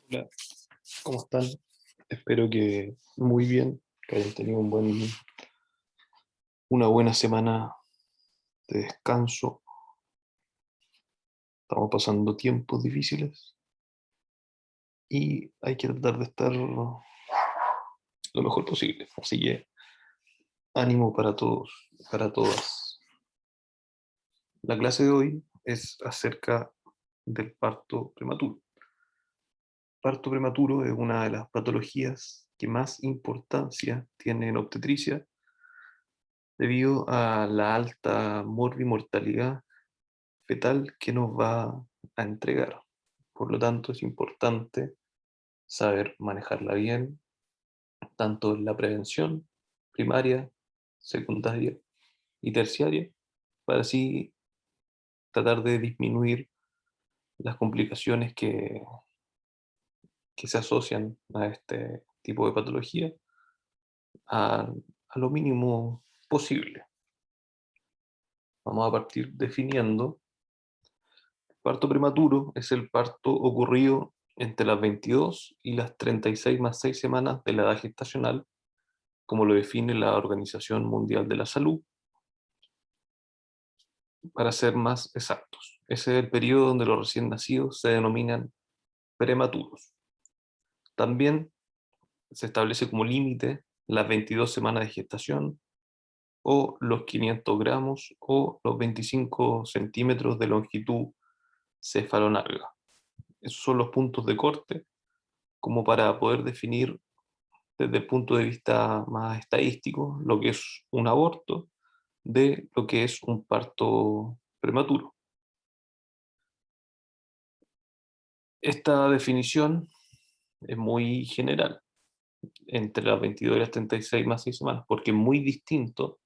Hola, ¿cómo están? Espero que muy bien, que hayan tenido una buena semana de descanso. Estamos pasando tiempos difíciles y hay que tratar de estar lo mejor posible. Así que ánimo para todos, para todas. La clase de hoy es acerca del parto prematuro. Parto prematuro es una de las patologías que más importancia tiene en obstetricia debido a la alta morbimortalidad fetal que nos va a entregar. Por lo tanto, es importante saber manejarla bien, tanto en la prevención primaria, secundaria y terciaria, para así tratar de disminuir las complicaciones que se asocian a este tipo de patología a, a lo mínimo posible. Vamos a partir definiendo. Parto prematuro es el parto ocurrido entre las 22 y las 36 más 6 semanas de la edad gestacional, como lo define la Organización Mundial de la Salud, para ser más exactos. Ese es el periodo donde los recién nacidos se denominan prematuros. También se establece como límite las 22 semanas de gestación o los 500 gramos o los 25 centímetros de longitud cefalonalga. Esos son los puntos de corte como para poder definir desde el punto de vista más estadístico lo que es un aborto de lo que es un parto prematuro. Esta definición es muy general, entre las 22 y las 36 más 6 semanas, porque es muy distinto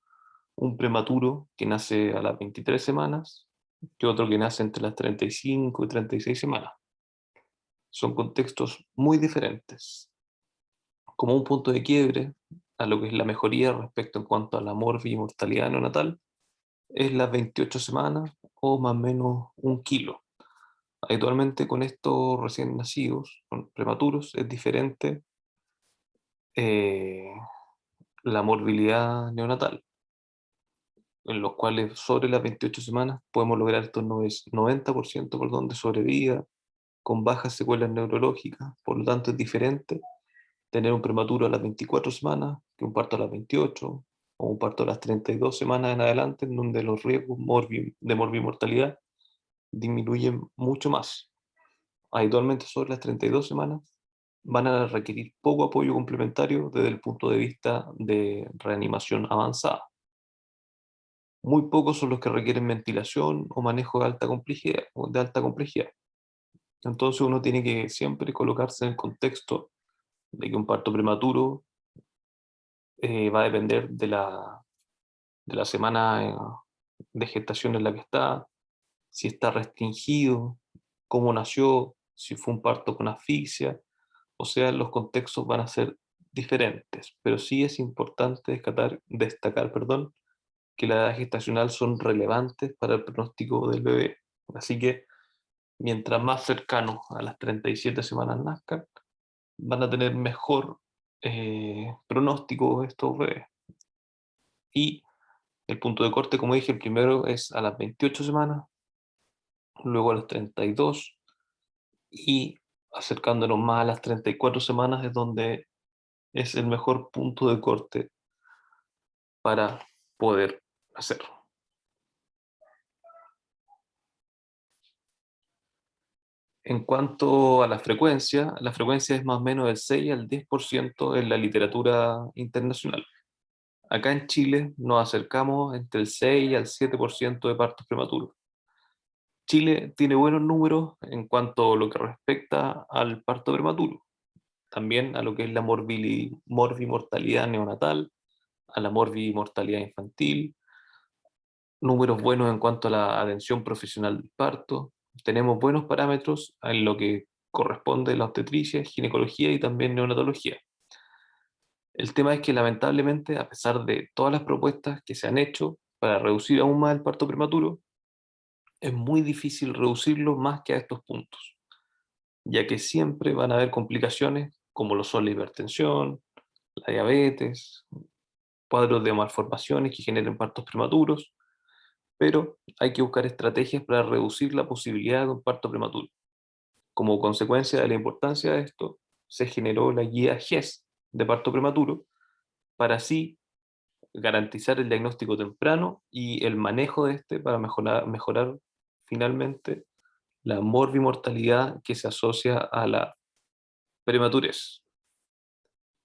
un prematuro que nace a las 23 semanas que otro que nace entre las 35 y 36 semanas. Son contextos muy diferentes. Como un punto de quiebre a lo que es la mejoría respecto en cuanto a la morbi y mortalidad neonatal, es las 28 semanas o más o menos 1 kilo. Habitualmente con estos recién nacidos, con prematuros, es diferente eh, la morbilidad neonatal, en los cuales sobre las 28 semanas podemos lograr estos 90% perdón, de sobrevida, con bajas secuelas neurológicas. Por lo tanto es diferente tener un prematuro a las 24 semanas que un parto a las 28 o un parto a las 32 semanas en adelante, en donde los riesgos de morbimortalidad disminuyen mucho más. Habitualmente sobre las 32 semanas van a requerir poco apoyo complementario desde el punto de vista de reanimación avanzada. Muy pocos son los que requieren ventilación o manejo de alta complejidad. Entonces uno tiene que siempre colocarse en el contexto de que un parto prematuro va a depender de la semana de gestación en la que está, si está restringido, cómo nació, si fue un parto con asfixia. O sea, los contextos van a ser diferentes, pero sí es importante destacar, perdón, que la edad gestacional son relevantes para el pronóstico del bebé. Así que mientras más cercanos a las 37 semanas nazcan, van a tener mejor pronóstico estos bebés. Y el punto de corte, como dije, el primero es a las 28 semanas, luego a las 32 y acercándonos más a las 34 semanas es donde es el mejor punto de corte para poder hacerlo. En cuanto a la frecuencia es más o menos del 6 al 10% en la literatura internacional. Acá en Chile nos acercamos entre el 6 al 7% de partos prematuros. Chile tiene buenos números en cuanto a lo que respecta al parto prematuro, también a lo que es la morbimortalidad neonatal, a la morbimortalidad infantil, números buenos en cuanto a la atención profesional del parto. Tenemos buenos parámetros en lo que corresponde a la obstetricia, ginecología y también neonatología. El tema es que lamentablemente, a pesar de todas las propuestas que se han hecho para reducir aún más el parto prematuro, es muy difícil reducirlo más que a estos puntos. ya que siempre van a haber complicaciones como lo son la hipertensión, la diabetes, cuadros de malformaciones que generen partos prematuros, pero hay que buscar estrategias para reducir la posibilidad de un parto prematuro. Como consecuencia de la importancia de esto, se generó la guía GES de parto prematuro para así garantizar el diagnóstico temprano y el manejo de este para mejorar finalmente la morbimortalidad que se asocia a la prematurez.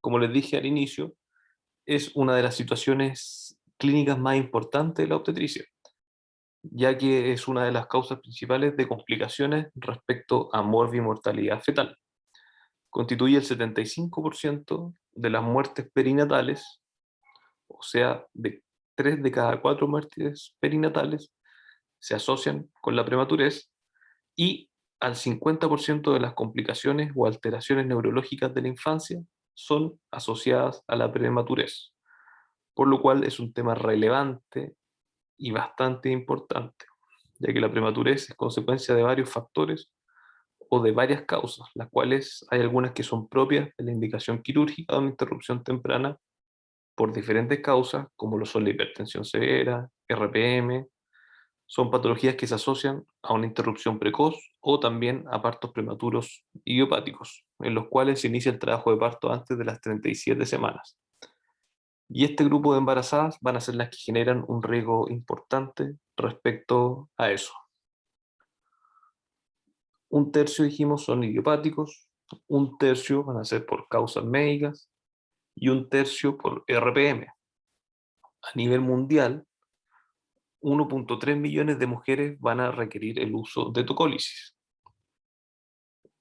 Como les dije al inicio, es una de las situaciones clínicas más importantes de la obstetricia, ya que es una de las causas principales de complicaciones respecto a morbimortalidad fetal. Constituye el 75% de las muertes perinatales, o sea, de 3 de cada 4 muertes perinatales se asocian con la prematurez, y al 50% de las complicaciones o alteraciones neurológicas de la infancia son asociadas a la prematurez, por lo cual es un tema relevante y bastante importante, ya que la prematurez es consecuencia de varios factores o de varias causas, las cuales hay algunas que son propias de la indicación quirúrgica o una interrupción temprana por diferentes causas, como lo son la hipertensión severa, RPM. Son patologías que se asocian a una interrupción precoz o también a partos prematuros idiopáticos, en los cuales se inicia el trabajo de parto antes de las 37 semanas. Y este grupo de embarazadas van a ser las que generan un riesgo importante respecto a eso. Un tercio, dijimos, son idiopáticos, un tercio van a ser por causas médicas y un tercio por RPM. A nivel mundial, 1,3 millones de mujeres van a requerir el uso de tocólisis.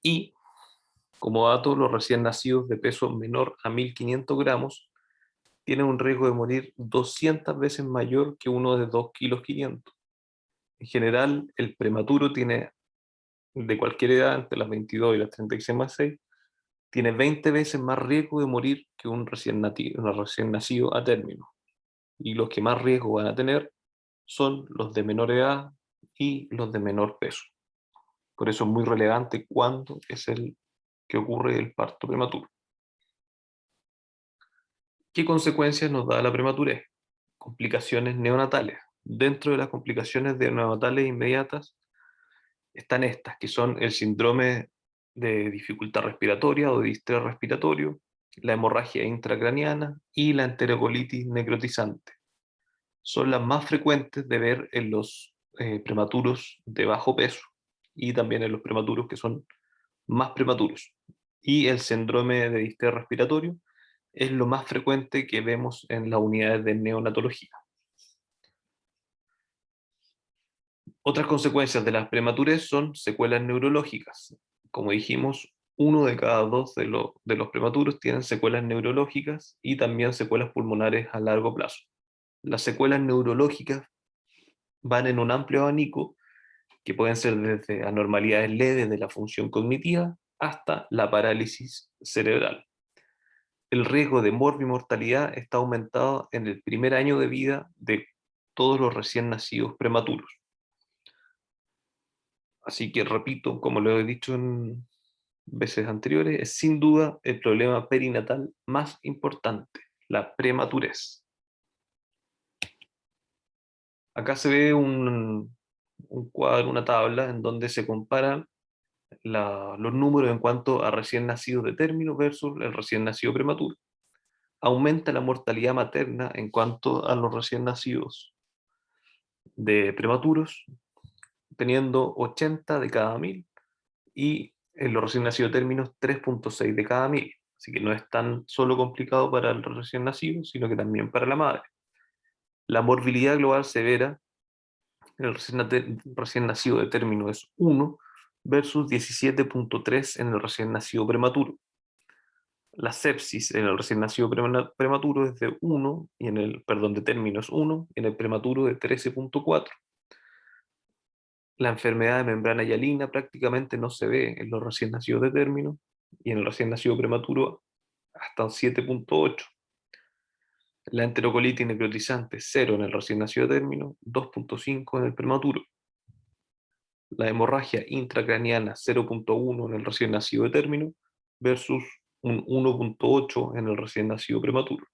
Y, como dato, los recién nacidos de peso menor a 1.500 gramos tienen un riesgo de morir 200 veces mayor que uno de 2,5 kilos. En general, el prematuro tiene, de cualquier edad, entre las 22 y las 36 más 6, tiene 20 veces más riesgo de morir que un recién nacido a término. Y los que más riesgo van a tener son los de menor edad y los de menor peso. Por eso es muy relevante cuándo es el que ocurre el parto prematuro. ¿Qué consecuencias nos da la prematurez? Complicaciones neonatales. Dentro de las complicaciones neonatales inmediatas están estas, que son el síndrome de dificultad respiratoria o de distrés respiratorio, la hemorragia intracraniana y la enterocolitis necrotizante. Son las más frecuentes de ver en los prematuros de bajo peso y también en los prematuros que son más prematuros. Y el síndrome de distrés respiratorio es lo más frecuente que vemos en las unidades de neonatología. Otras consecuencias de la prematurez son secuelas neurológicas. Como dijimos, 1 de cada 2 de los prematuros tienen secuelas neurológicas y también secuelas pulmonares a largo plazo. Las secuelas neurológicas van en un amplio abanico que pueden ser desde anormalidades leves de la función cognitiva hasta la parálisis cerebral. El riesgo de morbimortalidad está aumentado en el primer año de vida de todos los recién nacidos prematuros. Así que repito, como lo he dicho en veces anteriores, es sin duda el problema perinatal más importante, la prematurez. Acá se ve un cuadro, una tabla, en donde se comparan los números en cuanto a recién nacidos de término versus el recién nacido prematuro. Aumenta la mortalidad materna en cuanto a los recién nacidos de prematuros, teniendo 80 de cada 1.000, y en los recién nacidos de términos 3,6 de cada 1.000. Así que no es tan solo complicado para el recién nacido, sino que también para la madre. La morbilidad global severa en el recién nacido de término es 1 versus 17,3 en el recién nacido prematuro. La sepsis en el recién nacido prematuro es de 1, y en el, perdón, de término es 1, y en el prematuro de 13,4. La enfermedad de membrana hialina prácticamente no se ve en los recién nacidos de término, y en el recién nacido prematuro hasta un 7,8. La enterocolitis necrotizante 0 en el recién nacido de término, 2,5 en el prematuro. la hemorragia intracraneana 0,1 en el recién nacido de término versus un 1,8 en el recién nacido prematuro.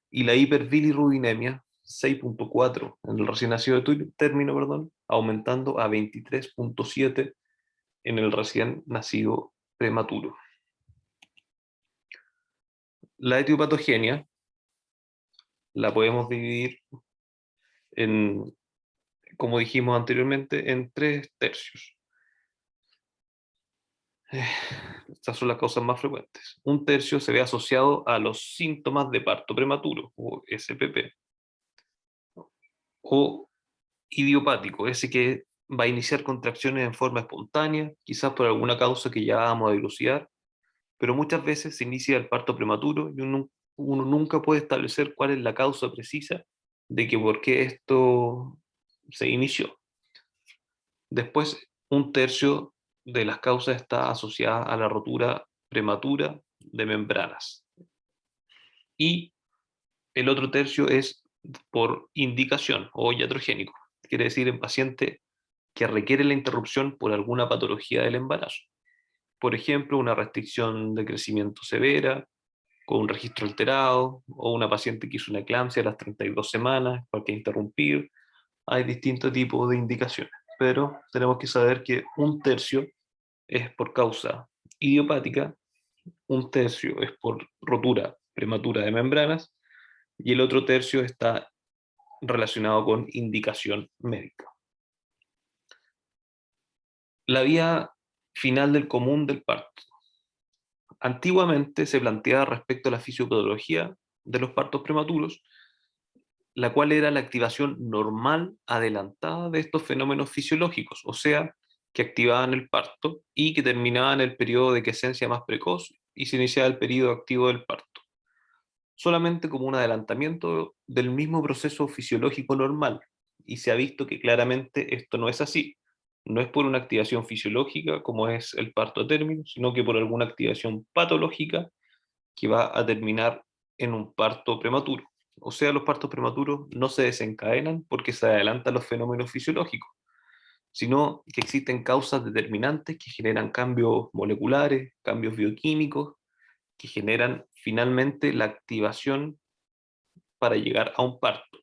Y la hiperbilirrubinemia 6,4 en el recién nacido de término, perdón, aumentando a 23,7 en el recién nacido prematuro. La etiopatogenia la podemos dividir en, como dijimos anteriormente, en 3 tercios. Estas son las causas más frecuentes. Un tercio se ve asociado a los síntomas de parto prematuro, o SPP, o idiopático, ese que va a iniciar contracciones en forma espontánea, quizás por alguna causa que ya vamos a dilucidar, pero muchas veces se inicia el parto prematuro y uno nunca puede establecer cuál es la causa precisa de que por qué esto se inició. Después, un tercio de las causas está asociada a la rotura prematura de membranas. Y el otro tercio es por indicación o iatrogénico, quiere decir en paciente que requiere la interrupción por alguna patología del embarazo. Por ejemplo, una restricción de crecimiento severa, con un registro alterado, o una paciente que hizo una eclampsia a las 32 semanas, hay que interrumpir. Hay distintos tipos de indicaciones, pero tenemos que saber que un tercio es por causa idiopática, un tercio es por rotura prematura de membranas y el otro tercio está relacionado con indicación médica. La vía final del común del parto. Antiguamente se planteaba respecto a la fisiopatología de los partos prematuros, la cual era la activación normal adelantada de estos fenómenos fisiológicos, o sea, que activaban el parto y que terminaban el periodo de quiescencia más precoz y se iniciaba el periodo activo del parto, solamente como un adelantamiento del mismo proceso fisiológico normal, y se ha visto que claramente esto no es así. No es por una activación fisiológica como es el parto a término, sino que por alguna activación patológica que va a terminar en un parto prematuro. O sea, los partos prematuros no se desencadenan porque se adelantan los fenómenos fisiológicos, sino que existen causas determinantes que generan cambios moleculares, cambios bioquímicos, que generan finalmente la activación para llegar a un parto.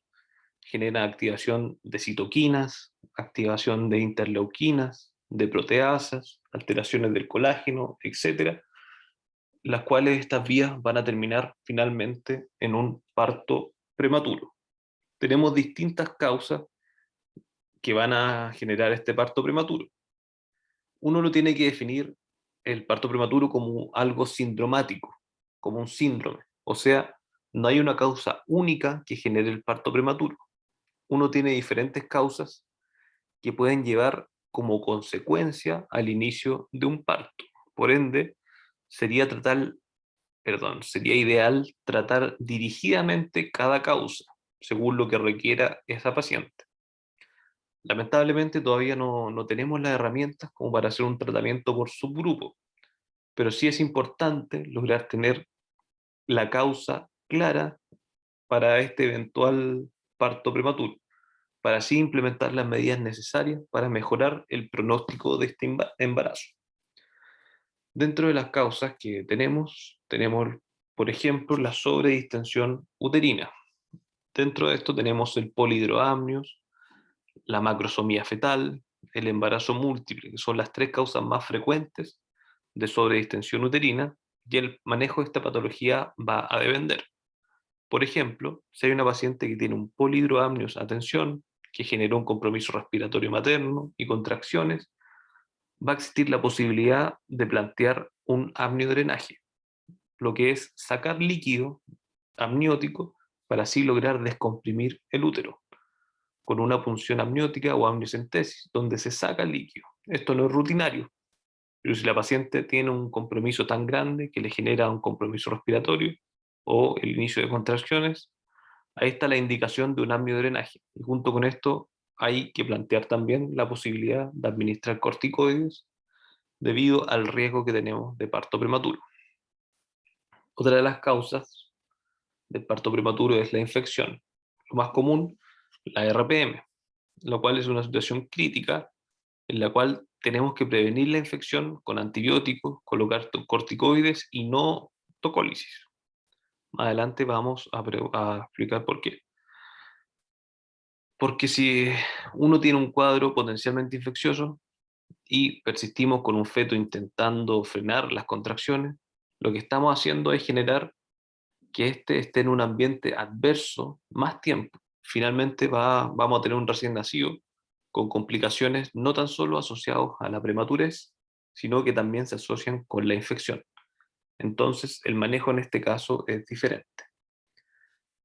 Genera activación de citoquinas, activación de interleuquinas, de proteasas, alteraciones del colágeno, etcétera, las cuales estas vías van a terminar finalmente en un parto prematuro. Tenemos distintas causas que van a generar este parto prematuro. Uno lo tiene que definir el parto prematuro como algo sindromático, como un síndrome. O sea, no hay una causa única que genere el parto prematuro. Uno tiene diferentes causas que pueden llevar como consecuencia al inicio de un parto. Por ende, sería ideal tratar dirigidamente cada causa, según lo que requiera esa paciente. Lamentablemente todavía no tenemos las herramientas como para hacer un tratamiento por subgrupo, pero sí es importante lograr tener la causa clara para este eventual parto prematuro, para así implementar las medidas necesarias para mejorar el pronóstico de este embarazo. Dentro de las causas que tenemos, por ejemplo, la sobredistensión uterina. Dentro de esto tenemos el polidroamnios, la macrosomía fetal, el embarazo múltiple, que son las 3 causas más frecuentes de sobredistensión uterina, y el manejo de esta patología va a depender. Por ejemplo, si hay una paciente que tiene un polidroamnios, atención, que generó un compromiso respiratorio materno y contracciones, va a existir la posibilidad de plantear un amniodrenaje, lo que es sacar líquido amniótico para así lograr descomprimir el útero, con una punción amniótica o amniocentesis, donde se saca el líquido. Esto no es rutinario, pero si la paciente tiene un compromiso tan grande que le genera un compromiso respiratorio o el inicio de contracciones, ahí está la indicación de un amniodrenaje. Y junto con esto hay que plantear también la posibilidad de administrar corticoides debido al riesgo que tenemos de parto prematuro. Otra de las causas del parto prematuro es la infección. Lo más común, la RPM, lo cual es una situación crítica en la cual tenemos que prevenir la infección con antibióticos, colocar corticoides y no tocólisis. Más adelante vamos a explicar por qué. Porque si uno tiene un cuadro potencialmente infeccioso y persistimos con un feto intentando frenar las contracciones, lo que estamos haciendo es generar que éste esté en un ambiente adverso más tiempo. Finalmente vamos a tener un recién nacido con complicaciones no tan solo asociadas a la prematurez, sino que también se asocian con la infección. Entonces, el manejo en este caso es diferente.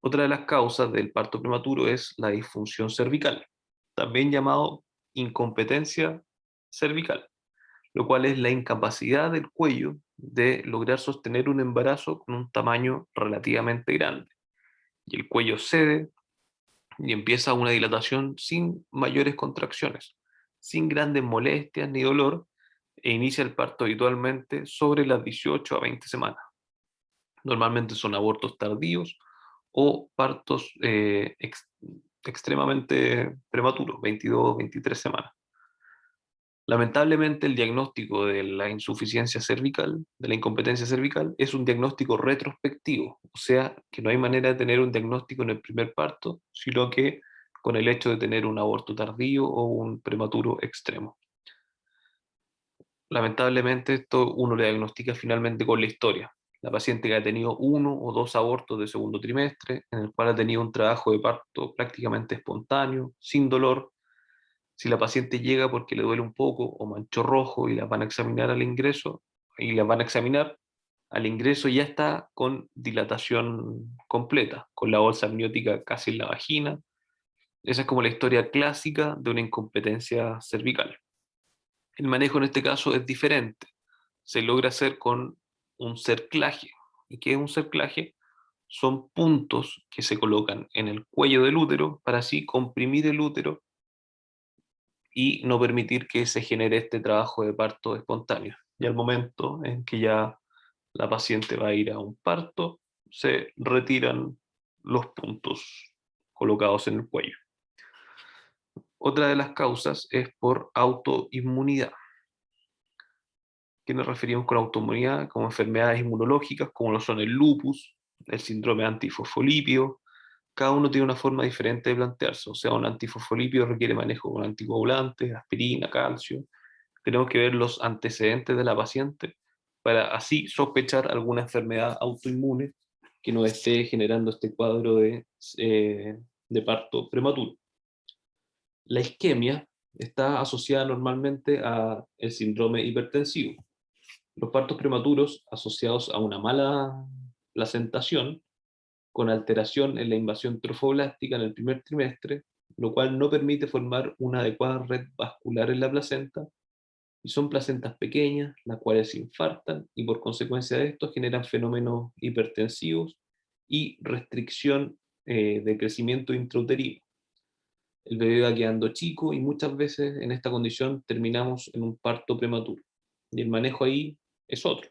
Otra de las causas del parto prematuro es la disfunción cervical, también llamado incompetencia cervical, lo cual es la incapacidad del cuello de lograr sostener un embarazo con un tamaño relativamente grande. Y el cuello cede y empieza una dilatación sin mayores contracciones, sin grandes molestias ni dolor, e inicia el parto habitualmente sobre las 18 a 20 semanas. Normalmente son abortos tardíos o partos extremadamente prematuros, 22, 23 semanas. Lamentablemente, el diagnóstico de la insuficiencia cervical, de la incompetencia cervical, es un diagnóstico retrospectivo, o sea, que no hay manera de tener un diagnóstico en el primer parto, sino que con el hecho de tener un aborto tardío o un prematuro extremo. Lamentablemente, esto uno le diagnostica finalmente con la historia. La paciente que ha tenido 1 o 2 abortos de segundo trimestre, en el cual ha tenido un trabajo de parto prácticamente espontáneo, sin dolor. Si la paciente llega porque le duele un poco o manchó rojo y la van a examinar al ingreso, y la van a examinar, al ingreso ya está con dilatación completa, con la bolsa amniótica casi en la vagina. Esa es como la historia clásica de una incompetencia cervical. El manejo en este caso es diferente. Se logra hacer con un cerclaje. ¿Y qué es un cerclaje? Son puntos que se colocan en el cuello del útero para así comprimir el útero y no permitir que se genere este trabajo de parto espontáneo. Y al momento en que ya la paciente va a ir a un parto, se retiran los puntos colocados en el cuello. Otra de las causas es por autoinmunidad. ¿Qué nos referimos con autoinmunidad? Como enfermedades inmunológicas, como lo son el lupus, el síndrome antifosfolípido. Cada uno tiene una forma diferente de plantearse. O sea, un antifosfolípido requiere manejo con anticoagulantes, aspirina, calcio. Tenemos que ver los antecedentes de la paciente para así sospechar alguna enfermedad autoinmune que nos esté generando este cuadro de parto prematuro. La isquemia está asociada normalmente al síndrome hipertensivo. Los partos prematuros asociados a una mala placentación con alteración en la invasión trofoblástica en el primer trimestre, lo cual no permite formar una adecuada red vascular en la placenta, y son placentas pequeñas, las cuales se infartan y por consecuencia de esto generan fenómenos hipertensivos y restricción de crecimiento intrauterino. El bebé va quedando chico y muchas veces en esta condición terminamos en un parto prematuro. Y el manejo ahí es otro.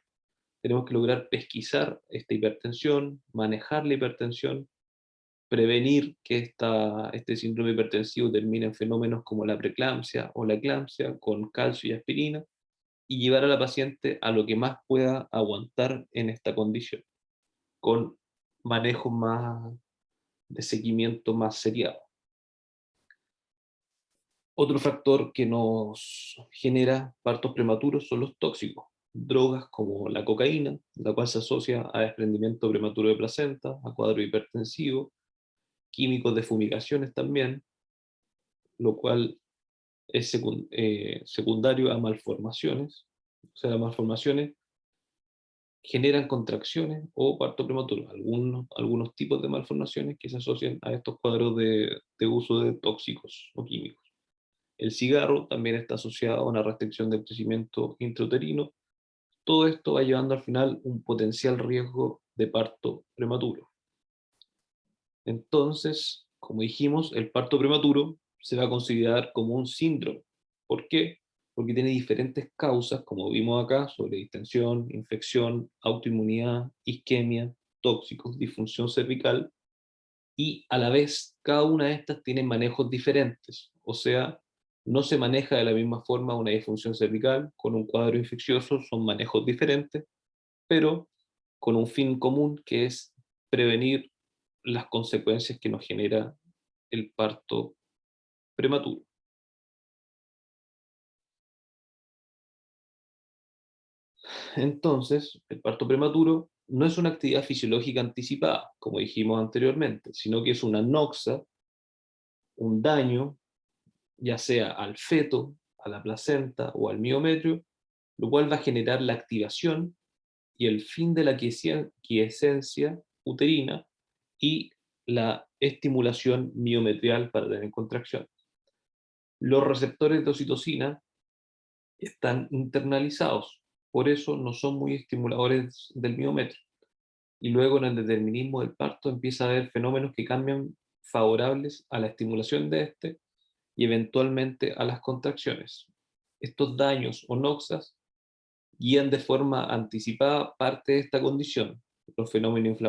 Tenemos que lograr pesquisar esta hipertensión, manejar la hipertensión, prevenir que este síndrome hipertensivo termine en fenómenos como la preeclampsia o la eclampsia con calcio y aspirina, y llevar a la paciente a lo que más pueda aguantar en esta condición, con manejo más de seguimiento más seriado. Otro factor que nos genera partos prematuros son los tóxicos, drogas como la cocaína, la cual se asocia a desprendimiento prematuro de placenta, a cuadro hipertensivo, químicos de fumigaciones también, lo cual es secundario a malformaciones. O sea, las malformaciones generan contracciones o parto prematuro, algunos tipos de malformaciones que se asocian a estos cuadros de uso de tóxicos o químicos. El cigarro también está asociado a una restricción del crecimiento intrauterino. Todo esto va llevando al final un potencial riesgo de parto prematuro. Entonces, como dijimos, el parto prematuro se va a considerar como un síndrome. ¿Por qué? Porque tiene diferentes causas, como vimos acá, sobre distensión, infección, autoinmunidad, isquemia, tóxicos, disfunción cervical, y a la vez cada una de estas tiene manejos diferentes. O sea, No se maneja de la misma forma una disfunción cervical con un cuadro infeccioso, son manejos diferentes, pero con un fin común que es prevenir las consecuencias que nos genera el parto prematuro. Entonces, el parto prematuro no es una actividad fisiológica anticipada, como dijimos anteriormente, sino que es una noxa, un daño, ya sea al feto, a la placenta o al miometrio, lo cual va a generar la activación y el fin de la quiescencia uterina y la estimulación miometrial para tener contracción. Los receptores de oxitocina están internalizados, por eso no son muy estimuladores del miometrio. Y luego en el determinismo del parto empieza a haber fenómenos que cambian favorables a la estimulación de este y eventualmente a las contracciones. Estos daños o noxas guían de forma anticipada parte de esta condición. Los fenómenos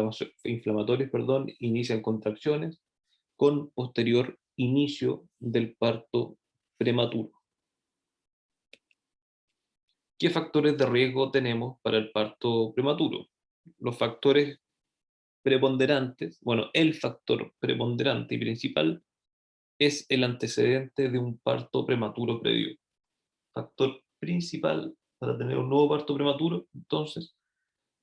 inflamatorios inician contracciones con posterior inicio del parto prematuro. ¿Qué factores de riesgo tenemos para el parto prematuro? Los factores preponderantes, bueno, el factor preponderante y principal es el antecedente de un parto prematuro previo. Factor principal para tener un nuevo parto prematuro, entonces,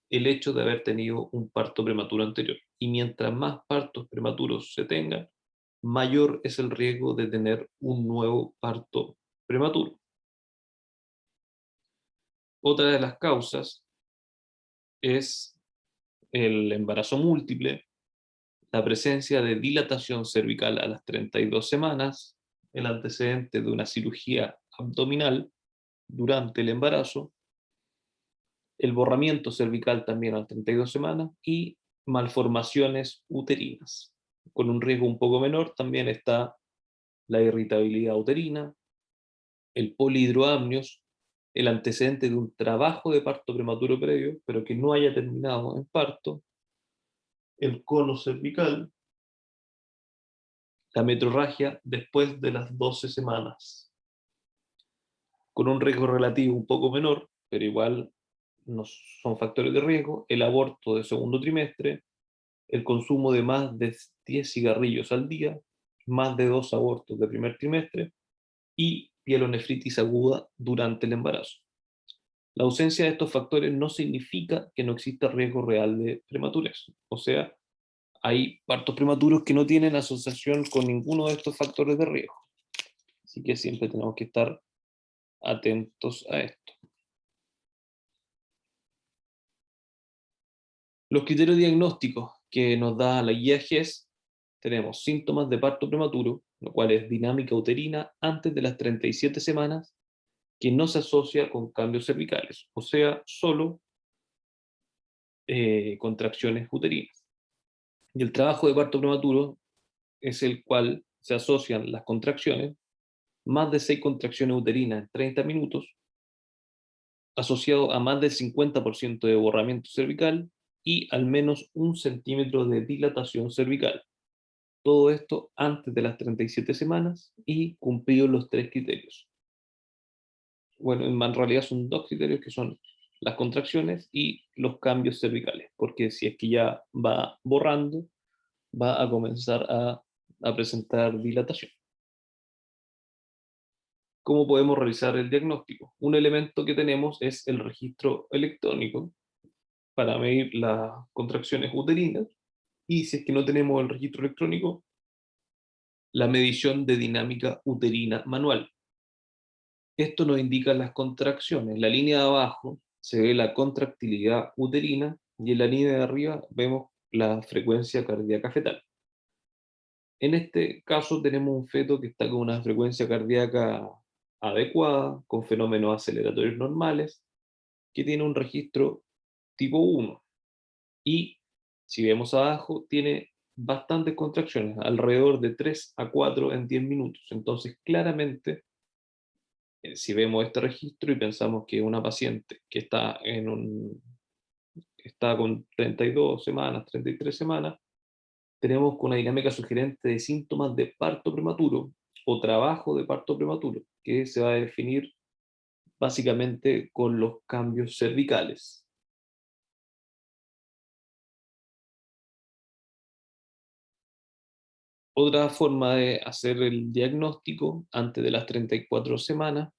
el hecho de haber tenido un parto prematuro anterior. Y mientras más partos prematuros se tengan, mayor es el riesgo de tener un nuevo parto prematuro. Otra de las causas es el embarazo múltiple, la presencia de dilatación cervical a las 32 semanas, el antecedente de una cirugía abdominal durante el embarazo, el borramiento cervical también a las 32 semanas y malformaciones uterinas. Con un riesgo un poco menor también está la irritabilidad uterina, el polihidroamnios, el antecedente de un trabajo de parto prematuro previo, pero que no haya terminado en parto, el cono cervical, la metrorragia después de las 12 semanas, con un riesgo relativo un poco menor, pero igual no son factores de riesgo, el aborto de segundo trimestre, el consumo de más de 10 cigarrillos al día, más de 2 abortos de primer trimestre y pielonefritis aguda durante el embarazo. La ausencia de estos factores no significa que no exista riesgo real de prematurez. O sea, hay partos prematuros que no tienen asociación con ninguno de estos factores de riesgo. Así que siempre tenemos que estar atentos a esto. Los criterios diagnósticos que nos da la guía GES, tenemos síntomas de parto prematuro, lo cual es dinámica uterina antes de las 37 semanas, que no se asocia con cambios cervicales, o sea, solo contracciones uterinas. Y el trabajo de parto prematuro es el cual se asocian las contracciones, más de 6 contracciones uterinas en 30 minutos, asociado a más del 50% de borramiento cervical y al menos 1 centímetro de dilatación cervical. Todo esto antes de las 37 semanas y cumplidos los 3 criterios. Bueno, en realidad son 2 criterios que son las contracciones y los cambios cervicales, porque si es que ya va borrando, va a comenzar a presentar dilatación. ¿Cómo podemos realizar el diagnóstico? Un elemento que tenemos es el registro electrónico para medir las contracciones uterinas y si es que no tenemos el registro electrónico, la medición de dinámica uterina manual. Esto nos indica las contracciones. En la línea de abajo se ve la contractilidad uterina y en la línea de arriba vemos la frecuencia cardíaca fetal. En este caso tenemos un feto que está con una frecuencia cardíaca adecuada, con fenómenos aceleratorios normales, que tiene un registro tipo 1. Y si vemos abajo, tiene bastantes contracciones, alrededor de 3 a 4 en 10 minutos. Entonces, claramente, si vemos este registro y pensamos que una paciente que está con 32 semanas, 33 semanas, tenemos una dinámica sugerente de síntomas de parto prematuro, o trabajo de parto prematuro, que se va a definir básicamente con los cambios cervicales. Otra forma de hacer el diagnóstico antes de las 34 semanas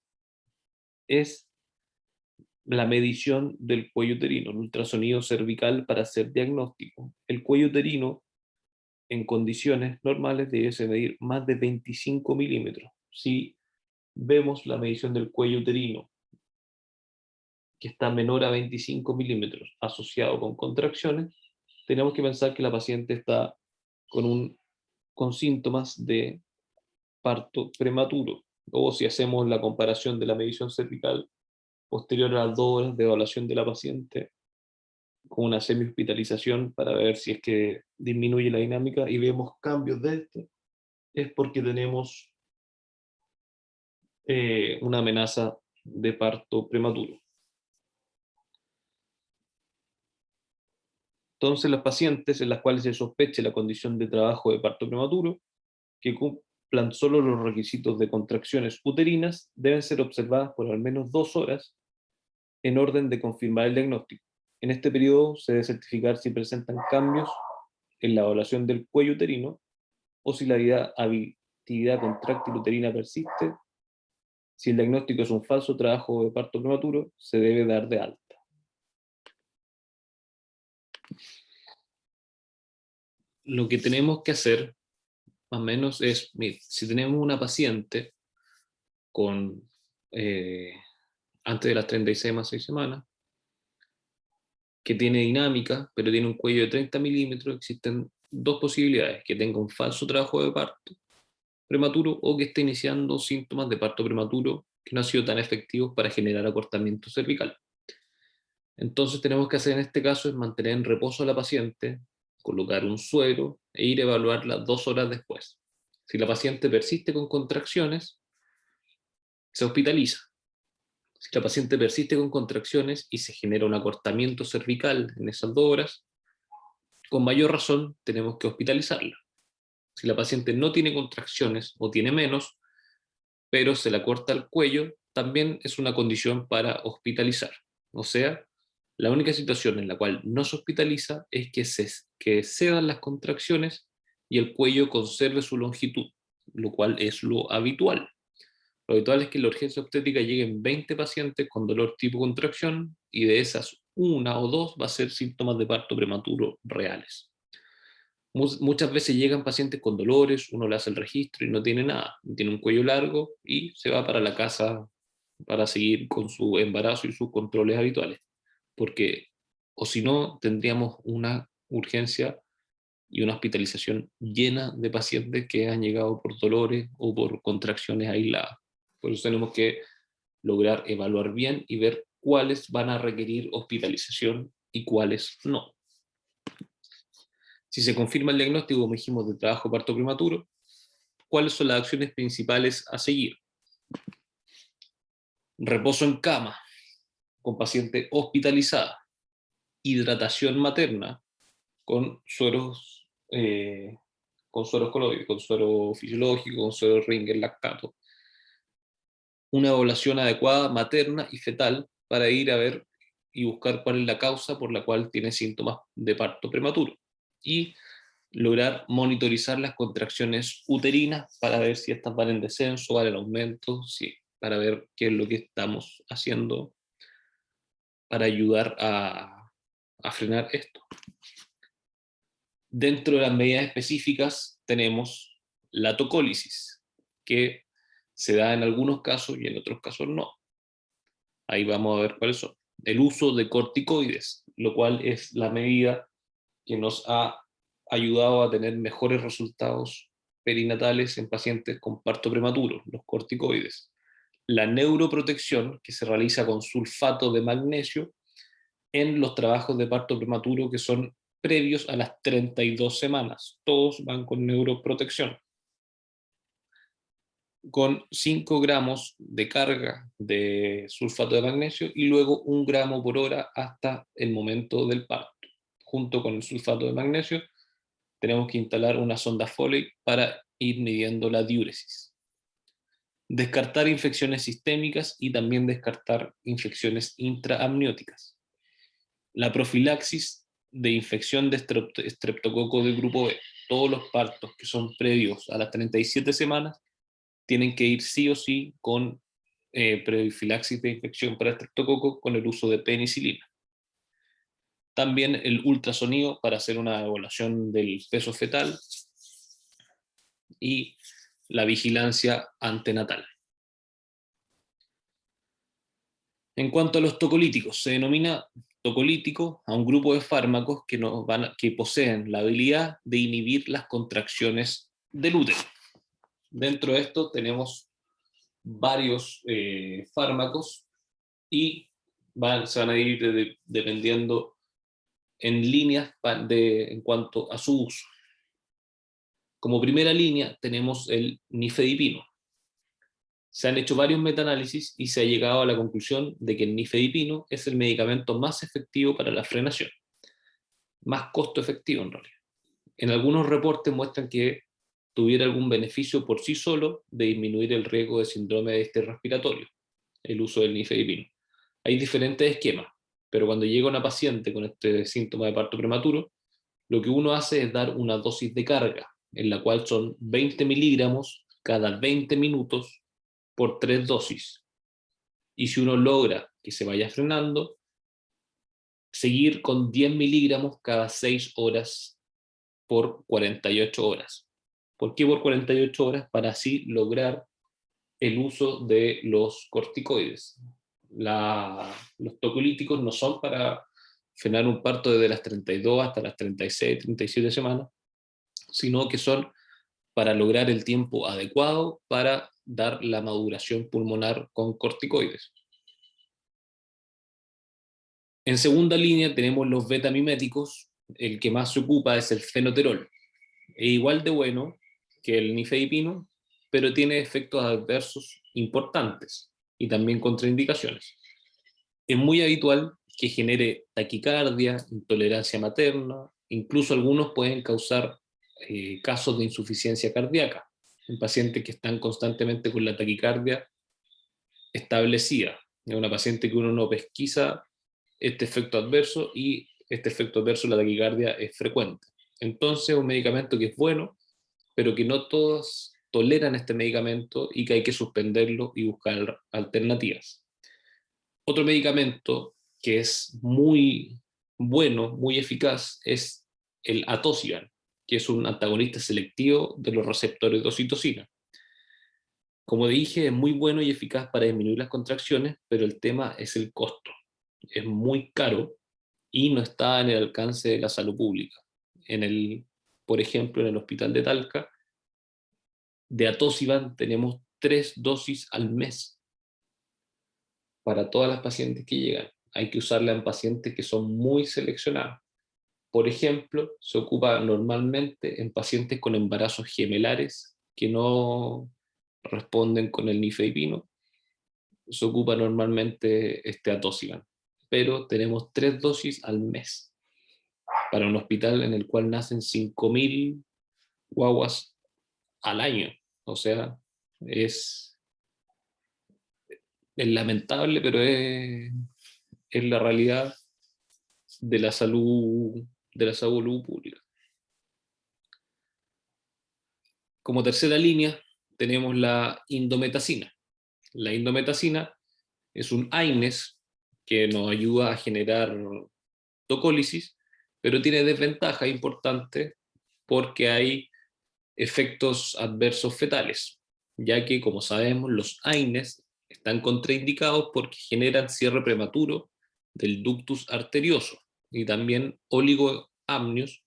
es la medición del cuello uterino, el ultrasonido cervical para hacer diagnóstico. El cuello uterino en condiciones normales debe medir más de 25 milímetros. Si vemos la medición del cuello uterino que está menor a 25 milímetros asociado con contracciones, tenemos que pensar que la paciente está con síntomas de parto prematuro. O si hacemos la comparación de la medición cervical posterior a las 2 horas de evaluación de la paciente con una semi-hospitalización para ver si es que disminuye la dinámica y vemos cambios de este, es porque tenemos una amenaza de parto prematuro. Entonces, las pacientes en las cuales se sospeche la condición de trabajo de parto prematuro, que cumplan solo los requisitos de contracciones uterinas, deben ser observadas por al menos 2 horas en orden de confirmar el diagnóstico. En este periodo se debe certificar si presentan cambios en la evaluación del cuello uterino o si la actividad contráctil uterina persiste. Si el diagnóstico es un falso trabajo de parto prematuro, se debe dar de alta. Lo que tenemos que hacer, más o menos, es, mire, si tenemos una paciente con antes de las 36 más 6 semanas, que tiene dinámica, pero tiene un cuello de 30 milímetros, existen dos posibilidades: que tenga un falso trabajo de parto prematuro o que esté iniciando síntomas de parto prematuro que no han sido tan efectivos para generar acortamiento cervical. Entonces tenemos que hacer en este caso es mantener en reposo a la paciente, colocar un suero e ir a evaluarla 2 horas después. Si la paciente persiste con contracciones, se hospitaliza. Si la paciente persiste con contracciones y se genera un acortamiento cervical en esas 2 horas, con mayor razón tenemos que hospitalizarla. Si la paciente no tiene contracciones o tiene menos, pero se le corta el cuello, también es una condición para hospitalizar. O sea, la única situación en la cual no se hospitaliza es que cedan las contracciones y el cuello conserve su longitud, lo cual es lo habitual. Lo habitual es que en la urgencia obstétrica lleguen 20 pacientes con dolor tipo contracción y de esas una o dos va a ser síntomas de parto prematuro reales. Muchas veces llegan pacientes con dolores, uno le hace el registro y no tiene nada, tiene un cuello largo y se va para la casa para seguir con su embarazo y sus controles habituales, porque o si no tendríamos una urgencia y una hospitalización llena de pacientes que han llegado por dolores o por contracciones aisladas. Por eso tenemos que lograr evaluar bien y ver cuáles van a requerir hospitalización y cuáles no. Si se confirma el diagnóstico, como dijimos, de trabajo parto prematuro, ¿cuáles son las acciones principales a seguir? Reposo en cama con paciente hospitalizada, hidratación materna con sueros, con sueros coloides, con suero fisiológico, con suero Ringer lactato. Una evaluación adecuada materna y fetal para ir a ver y buscar cuál es la causa por la cual tiene síntomas de parto prematuro. Y lograr monitorizar las contracciones uterinas para ver si estas van en descenso, van en aumento, sí, para ver qué es lo que estamos haciendo para ayudar a frenar esto. Dentro de las medidas específicas tenemos la tocólisis, que se da en algunos casos y en otros casos no. Ahí vamos a ver cuáles son. El uso de corticoides, lo cual es la medida que nos ha ayudado a tener mejores resultados perinatales en pacientes con parto prematuro, los corticoides. La neuroprotección, que se realiza con sulfato de magnesio en los trabajos de parto prematuro que son previos a las 32 semanas. Todos van con neuroprotección. Con 5 gramos de carga de sulfato de magnesio y luego 1 gramo por hora hasta el momento del parto. Junto con el sulfato de magnesio tenemos que instalar una sonda Foley para ir midiendo la diuresis. Descartar infecciones sistémicas y también descartar infecciones intraamnióticas. La profilaxis de infección de estreptococo del grupo B. Todos los partos que son previos a las 37 semanas tienen que ir sí o sí con profilaxis de infección para estreptococo con el uso de penicilina. También el ultrasonido para hacer una evaluación del peso fetal y la vigilancia antenatal. En cuanto a los tocolíticos, se denomina tocolítico a un grupo de fármacos que poseen la habilidad de inhibir las contracciones del útero. Dentro de esto tenemos varios fármacos y se van a ir dependiendo en líneas en cuanto a su uso. Como primera línea tenemos el nifedipino. Se han hecho varios metaanálisis y se ha llegado a la conclusión de que el nifedipino es el medicamento más efectivo para la frenación, más costo efectivo en realidad. En algunos reportes muestran que tuviera algún beneficio por sí solo de disminuir el riesgo de síndrome de estrés respiratorio, el uso del nifedipino. Hay diferentes esquemas, pero cuando llega una paciente con este síntoma de parto prematuro, lo que uno hace es dar una dosis de carga, en la cual son 20 miligramos cada 20 minutos por 3 dosis. Y si uno logra que se vaya frenando, seguir con 10 miligramos cada 6 horas por 48 horas. ¿Por qué por 48 horas? Para así lograr el uso de los corticoides. Los tocolíticos no son para frenar un parto desde las 32 hasta las 36, 37 semanas, sino que son para lograr el tiempo adecuado para dar la maduración pulmonar con corticoides. En segunda línea tenemos los betamiméticos, el que más se ocupa es el fenoterol. Es igual de bueno que el nifedipino, pero tiene efectos adversos importantes y también contraindicaciones. Es muy habitual que genere taquicardia, intolerancia materna, incluso algunos pueden causar casos de insuficiencia cardíaca en pacientes que están constantemente con la taquicardia establecida. Es una paciente que uno no pesquisa este efecto adverso y este efecto adverso, la taquicardia, es frecuente. Entonces, es un medicamento que es bueno, pero que no todos toleran este medicamento y que hay que suspenderlo y buscar alternativas. Otro medicamento que es muy bueno, muy eficaz, es el atosigan, que es un antagonista selectivo de los receptores de oxitocina. Como dije, es muy bueno y eficaz para disminuir las contracciones, pero el tema es el costo. Es muy caro y no está en el alcance de la salud pública. Por ejemplo, en el hospital de Talca, de atosigan tenemos 3 dosis al mes para todas las pacientes que llegan. Hay que usarla en pacientes que son muy seleccionados. Por ejemplo, se ocupa normalmente en pacientes con embarazos gemelares que no responden con el nifedipino. Se ocupa normalmente este atosigan, pero tenemos 3 dosis al mes para un hospital en el cual nacen 5.000 guaguas al año. O sea, es lamentable, pero es la realidad de la salud pública. Como tercera línea tenemos la indometacina. La indometacina es un AINES que nos ayuda a generar tocólisis, pero tiene desventajas importantes porque hay efectos adversos fetales, ya que, como sabemos, los AINES están contraindicados porque generan cierre prematuro del ductus arterioso y también oligoamnios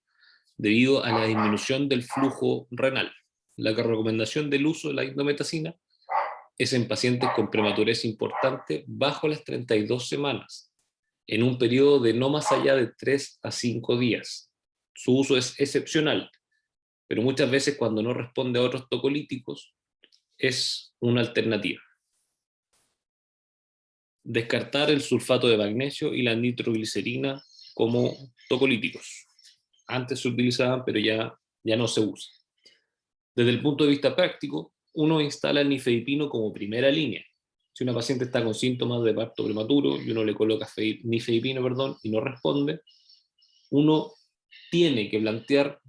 debido a la disminución del flujo renal. La recomendación del uso de la indometacina es en pacientes con prematurez importante bajo las 32 semanas, en un periodo de no más allá de 3 a 5 días. Su uso es excepcional, pero muchas veces cuando no responde a otros tocolíticos es una alternativa. Descartar el sulfato de magnesio y la nitroglicerina como tocolíticos. Antes se utilizaban, pero ya no se usa. Desde el punto de vista práctico, uno instala el nifedipino como primera línea. Si una paciente está con síntomas de parto prematuro y uno le coloca nifedipino, y no responde, uno tiene que plantear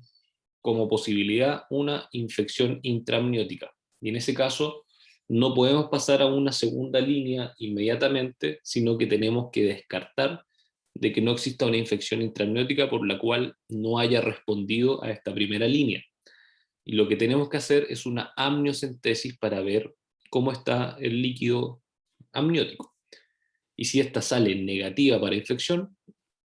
como posibilidad una infección intraamniótica. Y en ese caso, no podemos pasar a una segunda línea inmediatamente, sino que tenemos que descartar de que no exista una infección intraamniótica por la cual no haya respondido a esta primera línea. Y lo que tenemos que hacer es una amniocentesis para ver cómo está el líquido amniótico. Y si esta sale negativa para infección,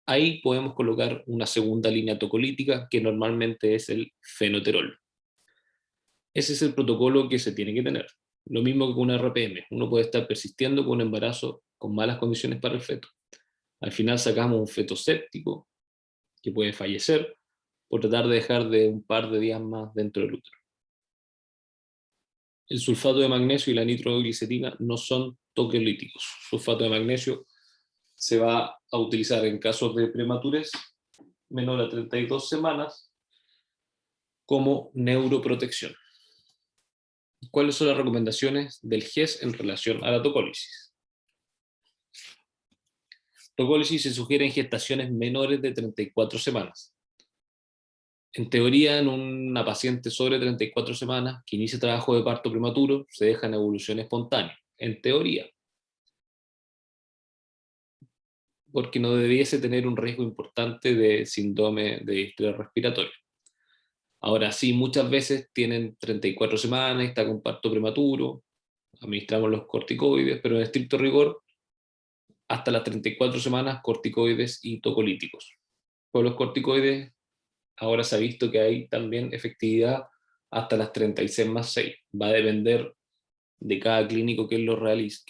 ahí podemos colocar una segunda línea tocolítica que normalmente es el fenoterol. Ese es el protocolo que se tiene que tener. Lo mismo que con una RPM. Uno puede estar persistiendo con un embarazo con malas condiciones para el feto. Al final sacamos un feto séptico que puede fallecer por tratar de dejar de un par de días más dentro del útero. El sulfato de magnesio y la nitroglicerina no son tocolíticos. Sulfato de magnesio se va a utilizar en casos de prematurez menor a 32 semanas como neuroprotección. ¿Cuáles son las recomendaciones del GES en relación a la tocólisis? Tocólisis se sugiere en gestaciones menores de 34 semanas. En teoría, en una paciente sobre 34 semanas que inicia trabajo de parto prematuro, se deja en evolución espontánea. En teoría. Porque no debiese tener un riesgo importante de síndrome de distrés respiratorio. Ahora sí, muchas veces tienen 34 semanas, está con parto prematuro, administramos los corticoides, pero en estricto rigor, hasta las 34 semanas, corticoides y tocolíticos. Con los corticoides, ahora se ha visto que hay también efectividad hasta las 36 más 6. Va a depender de cada clínico quién lo realice,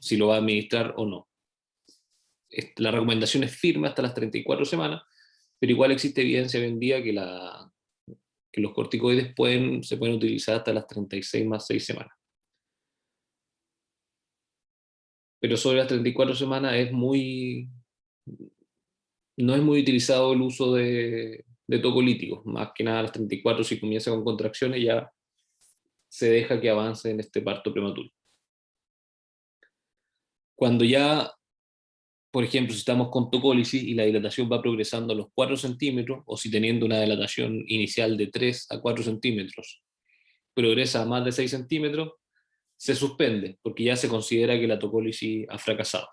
si lo va a administrar o no. La recomendación es firme hasta las 34 semanas, pero igual existe evidencia hoy en día que los corticoides se pueden utilizar hasta las 36 más 6 semanas. Pero sobre las 34 semanas no es muy utilizado el uso de tocolíticos. Más que nada a las 34, si comienza con contracciones, ya se deja que avance en este parto prematuro. Cuando ya, por ejemplo, si estamos con tocólisis y la dilatación va progresando a los 4 centímetros, o si teniendo una dilatación inicial de 3 a 4 centímetros, progresa a más de 6 centímetros, se suspende, porque ya se considera que la tocólisis ha fracasado.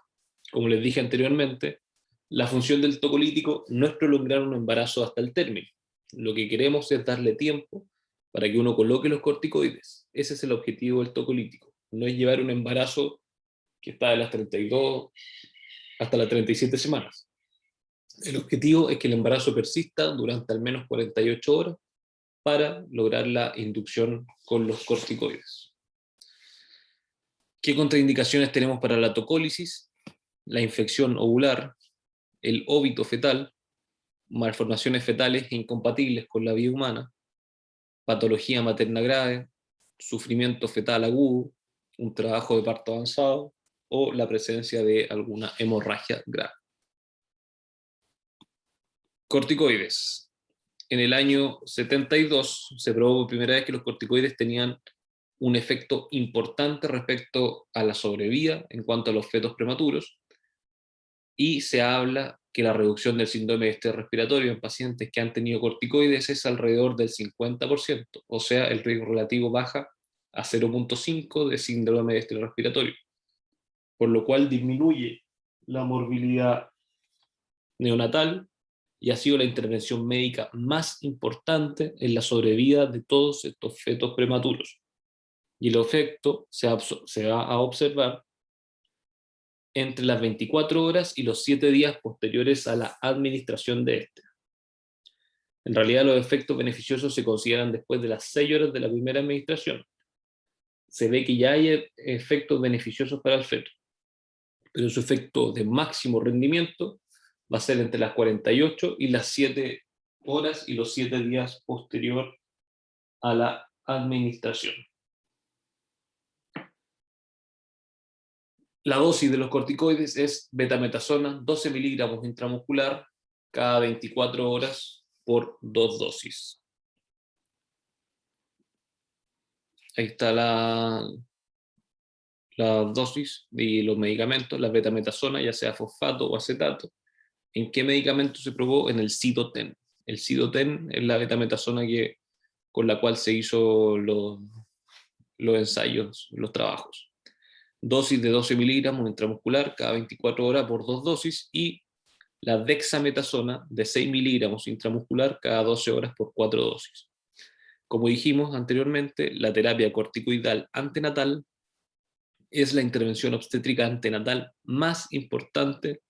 Como les dije anteriormente, la función del tocolítico no es prolongar un embarazo hasta el término. Lo que queremos es darle tiempo para que uno coloque los corticoides. Ese es el objetivo del tocolítico. No es llevar un embarazo que está de las 32 hasta las 37 semanas. El objetivo es que el embarazo persista durante al menos 48 horas para lograr la inducción con los corticoides. ¿Qué contraindicaciones tenemos para la tocólisis? La infección ovular, el óbito fetal, malformaciones fetales incompatibles con la vida humana, patología materna grave, sufrimiento fetal agudo, un trabajo de parto avanzado o la presencia de alguna hemorragia grave. Corticoides. En el año 72 se probó por primera vez que los corticoides tenían un efecto importante respecto a la sobrevida en cuanto a los fetos prematuros, y se habla que la reducción del síndrome de estrés respiratorio en pacientes que han tenido corticoides es alrededor del 50%, o sea, el riesgo relativo baja a 0,5 de síndrome de estrés respiratorio, por lo cual disminuye la morbilidad neonatal y ha sido la intervención médica más importante en la sobrevida de todos estos fetos prematuros. Y el efecto se va a observar entre las 24 horas y los 7 días posteriores a la administración de este. En realidad los efectos beneficiosos se consideran después de las 6 horas de la primera administración. Se ve que ya hay efectos beneficiosos para el feto, pero su efecto de máximo rendimiento va a ser entre las 48 y las 7 horas y los 7 días posterior a la administración. La dosis de los corticoides es betametasona, 12 miligramos intramuscular cada 24 horas por 2 dosis. Ahí está la dosis y los medicamentos, la betametasona, ya sea fosfato o acetato. ¿En qué medicamento se probó? En el Sidoten. El Sidoten es la betametasona con la cual se hizo los ensayos, los trabajos. Dosis de 12 miligramos intramuscular cada 24 horas por 2 dosis, y la dexametasona de 6 miligramos intramuscular cada 12 horas por 4 dosis. Como dijimos anteriormente, la terapia corticoidal antenatal es la intervención obstétrica antenatal más importante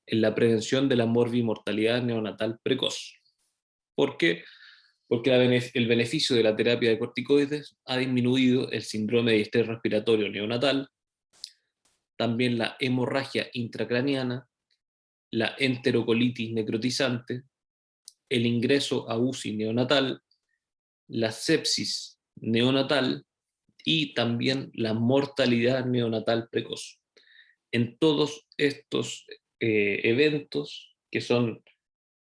en la prevención de la morbimortalidad neonatal precoz. ¿Por qué? Porque el beneficio de la terapia de corticoides ha disminuido el síndrome de estrés respiratorio neonatal, también la hemorragia intracraniana, la enterocolitis necrotizante, el ingreso a UCI neonatal, la sepsis neonatal y también la mortalidad neonatal precoz. En todos estos eventos que son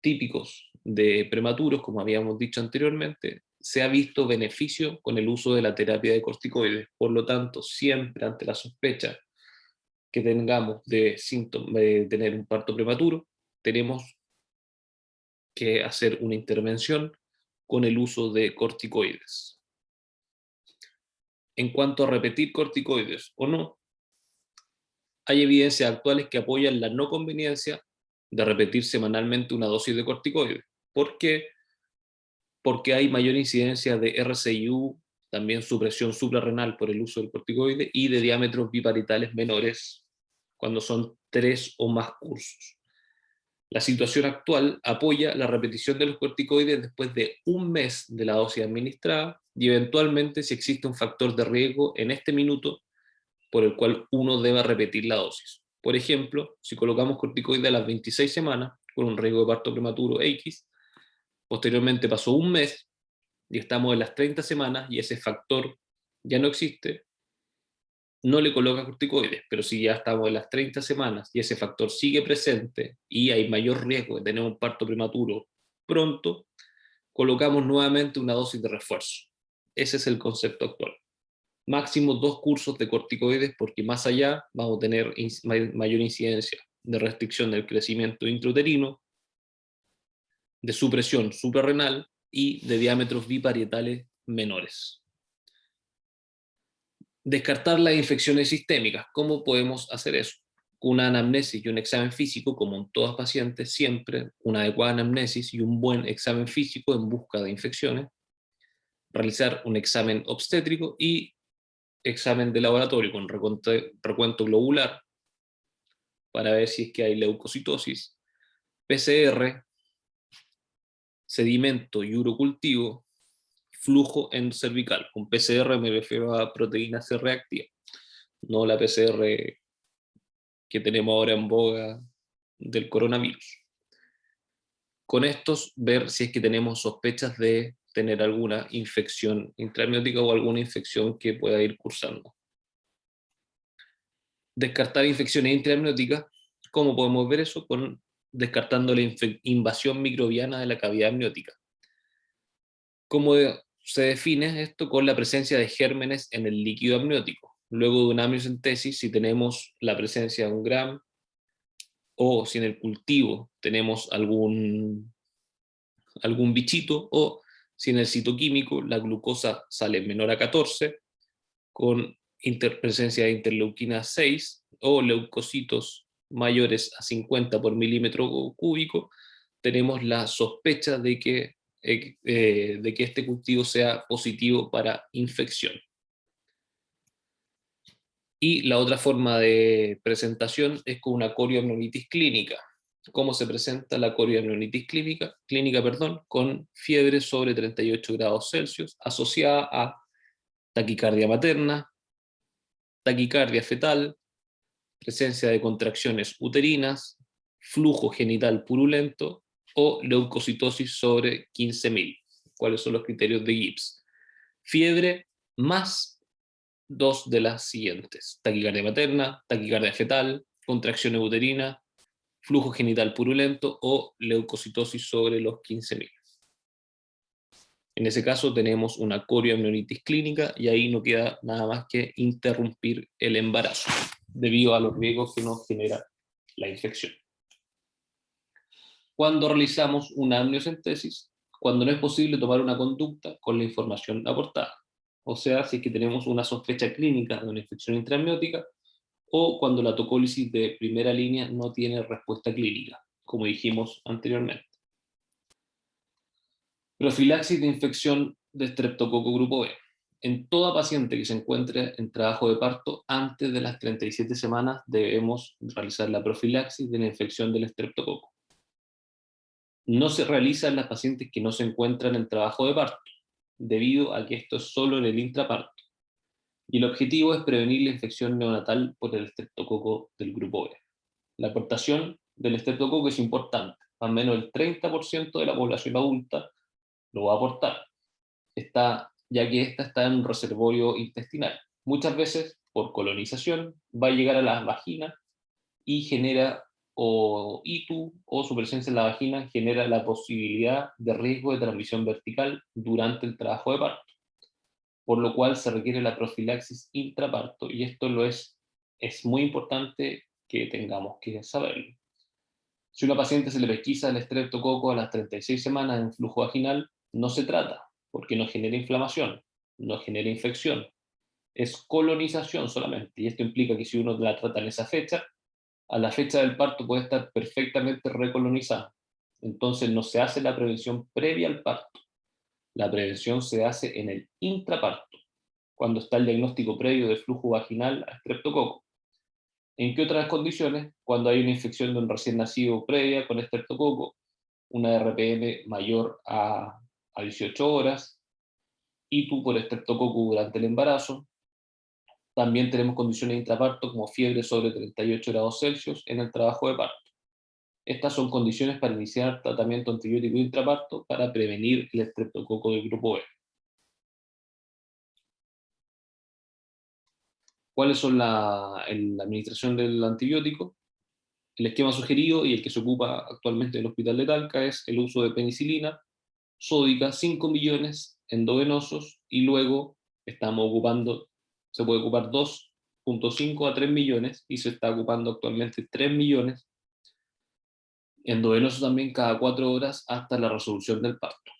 típicos de prematuros, como habíamos dicho anteriormente, se ha visto beneficio con el uso de la terapia de corticoides. Por lo tanto, siempre ante la sospecha que tengamos de síntomas de tener un parto prematuro, tenemos que hacer una intervención con el uso de corticoides. En cuanto a repetir corticoides o no, hay evidencias actuales que apoyan la no conveniencia de repetir semanalmente una dosis de corticoides. ¿Por qué? Porque hay mayor incidencia de RCIU, también supresión suprarrenal por el uso del corticoide, y de diámetros biparietales menores cuando son 3 o más cursos. La situación actual apoya la repetición de los corticoides después de un mes de la dosis administrada, y eventualmente si existe un factor de riesgo en este minuto por el cual uno deba repetir la dosis. Por ejemplo, si colocamos corticoides a las 26 semanas con un riesgo de parto prematuro X, posteriormente pasó un mes y estamos en las 30 semanas y ese factor ya no existe, no le coloca corticoides. Pero si ya estamos en las 30 semanas y ese factor sigue presente y hay mayor riesgo de tener un parto prematuro pronto, colocamos nuevamente una dosis de refuerzo. Ese es el concepto actual. Máximo 2 cursos de corticoides, porque más allá vamos a tener mayor incidencia de restricción del crecimiento intrauterino, de supresión suprarrenal y de diámetros biparietales menores. Descartar las infecciones sistémicas. ¿Cómo podemos hacer eso? Con una anamnesis y un examen físico, como en todas pacientes, siempre una adecuada anamnesis y un buen examen físico en busca de infecciones. Realizar un examen obstétrico y examen de laboratorio con recuento globular para ver si es que hay leucocitosis, PCR, sedimento y urocultivo, flujo endocervical. Con PCR me refiero a proteína C reactiva, no la PCR que tenemos ahora en boga del coronavirus. Con estos, ver si es que tenemos sospechas de tener alguna infección intraamniótica o alguna infección que pueda ir cursando. Descartar infecciones intraamnióticas. ¿Cómo podemos ver eso? Descartando la invasión microbiana de la cavidad amniótica. ¿Cómo se define esto? Con la presencia de gérmenes en el líquido amniótico. Luego de una amniocentesis, si tenemos la presencia de un gram, o si en el cultivo tenemos algún bichito, o si en el citoquímico la glucosa sale menor a 14, con presencia de interleuquina 6 o leucocitos mayores a 50 por milímetro cúbico, tenemos la sospecha de que este cultivo sea positivo para infección. Y la otra forma de presentación es con una corioamnionitis clínica. ¿Cómo se presenta la corioamnionitis clínica? Con fiebre sobre 38 grados Celsius, asociada a taquicardia materna, taquicardia fetal, presencia de contracciones uterinas, flujo genital purulento o leucocitosis sobre 15.000. ¿Cuáles son los criterios de Gibbs? Fiebre más 2 de las siguientes: taquicardia materna, taquicardia fetal, contracciones uterinas, flujo genital purulento o leucocitosis sobre los 15.000. En ese caso tenemos una corioamnionitis clínica y ahí no queda nada más que interrumpir el embarazo debido a los riesgos que nos genera la infección. Cuando realizamos una amniocentesis, cuando no es posible tomar una conducta con la información aportada. O sea, si es que tenemos una sospecha clínica de una infección intraamniótica o cuando la tocólisis de primera línea no tiene respuesta clínica, como dijimos anteriormente. Profilaxis de infección de estreptococo grupo B. En toda paciente que se encuentre en trabajo de parto antes de las 37 semanas debemos realizar la profilaxis de la infección del estreptococo. No se realiza en las pacientes que no se encuentran en trabajo de parto, debido a que esto es solo en el intraparto. Y el objetivo es prevenir la infección neonatal por el estreptococo del grupo B. La aportación del estreptococo es importante, al menos el 30% de la población adulta lo va a aportar, ya que esta está en un reservorio intestinal. Muchas veces, por colonización, va a llegar a la vagina y genera o ITU o su presencia en la vagina genera la posibilidad de riesgo de transmisión vertical durante el trabajo de parto, por lo cual se requiere la profilaxis intraparto y esto es muy importante que tengamos que saberlo. Si a una paciente se le pesquisa el estreptococo a las 36 semanas en flujo vaginal, no se trata, porque no genera inflamación, no genera infección, es colonización solamente, y esto implica que si uno la trata en esa fecha, a la fecha del parto puede estar perfectamente recolonizada. Entonces no se hace la prevención previa al parto. La prevención se hace en el intraparto, cuando está el diagnóstico previo de flujo vaginal a estreptococo. ¿En qué otras condiciones? Cuando hay una infección de un recién nacido previa con estreptococo, una RPM mayor a 18 horas, ITU por estreptococo durante el embarazo. También tenemos condiciones intraparto como fiebre sobre 38 grados Celsius en el trabajo de parto. Estas son condiciones para iniciar tratamiento antibiótico intraparto para prevenir el estreptococo del grupo B. ¿Cuáles son en la administración del antibiótico? El esquema sugerido y el que se ocupa actualmente en el Hospital de Talca es el uso de penicilina sódica 5 millones endovenosos y luego se puede ocupar 2,5 a 3 millones y se está ocupando actualmente 3 millones endovenosos también cada 4 horas hasta la resolución del parto.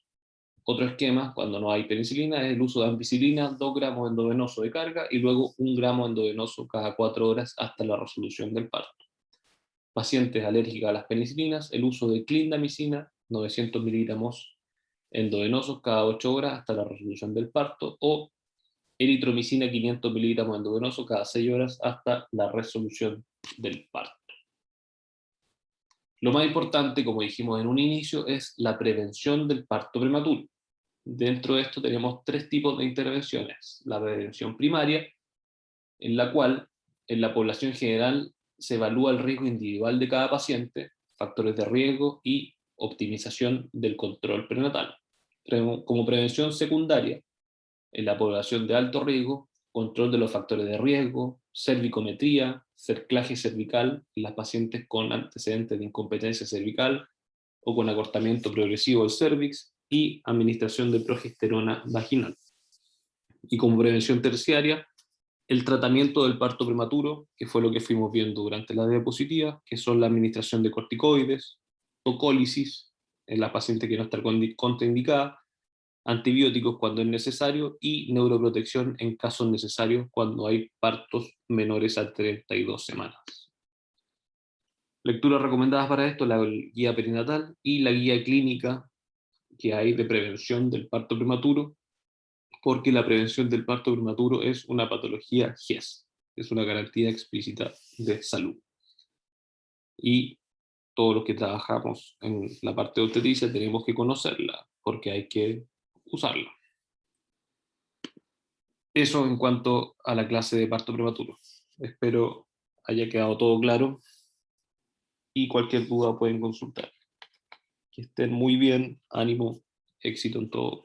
Otro esquema, cuando no hay penicilina, es el uso de ampicilina, 2 gramos endovenoso de carga y luego 1 gramo endovenoso cada 4 horas hasta la resolución del parto. Pacientes alérgicas a las penicilinas, el uso de clindamicina, 900 miligramos endovenosos cada 8 horas hasta la resolución del parto, o eritromicina, 500 miligramos endovenosos cada 6 horas hasta la resolución del parto. Lo más importante, como dijimos en un inicio, es la prevención del parto prematuro. Dentro de esto tenemos 3 tipos de intervenciones. La prevención primaria, en la cual en la población general se evalúa el riesgo individual de cada paciente, factores de riesgo y optimización del control prenatal. Como prevención secundaria, en la población de alto riesgo, control de los factores de riesgo, cervicometría, cerclaje cervical en las pacientes con antecedentes de incompetencia cervical o con acortamiento progresivo del cervix y administración de progesterona vaginal. Y como prevención terciaria, el tratamiento del parto prematuro, que fue lo que fuimos viendo durante la diapositiva, que son la administración de corticoides, tocólisis en la paciente que no está contraindicada, antibióticos cuando es necesario y neuroprotección en casos necesarios cuando hay partos menores a 32 semanas. Lecturas recomendadas para esto, la guía perinatal y la guía clínica que hay de prevención del parto prematuro, porque la prevención del parto prematuro es una patología GES, es una garantía explícita de salud. Y todos los que trabajamos en la parte de obstetricia tenemos que conocerla, porque hay que usarla. Eso en cuanto a la clase de parto prematuro. Espero haya quedado todo claro y cualquier duda pueden consultar. Que estén muy bien, ánimo, éxito en todo.